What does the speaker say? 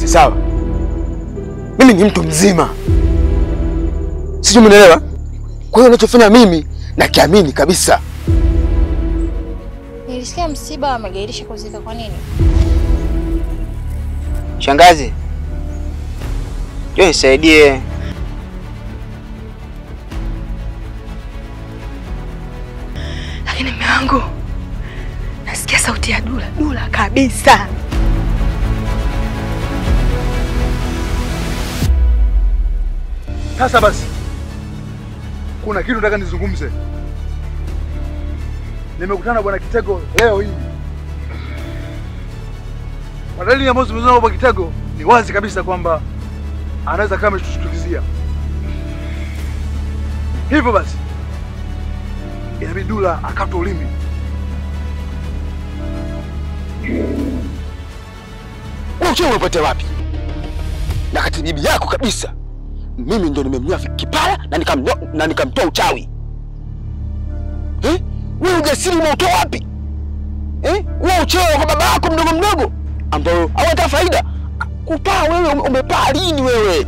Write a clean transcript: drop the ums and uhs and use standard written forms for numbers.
Sawa? Mimi ni mtu mzima. Sijui umeelewa? Kwa hiyo unachofanya mimi nakiamini kabisa. Nilisikia msiba wamegairisha kuzika, kwa nini? Shangazi, njoo nisaidie. Lakini mume wangu, nasikia sauti ya Dula kabisa. Sasa basi, kuna kitu nataka nizungumze. Nimekutana na Bwana Kitego leo hii. Kwa dalili ambazo zimezoea Bwana Kitego, ni wazi kabisa kwamba anaweza kama ametushtukizia. Hivyo basi, inabidi Dula akate ulimi. Wewe unapata wapi? Na kati bibi yako kabisa. Mimi ndo nimemnyoa kipara na nikamtoa uchawi. Wewe ujasiri umeutoa wapi? Wewe ucheo kwa baba yako mdogo ambao hawata faida. Kupaa wewe umepaa lini wewe?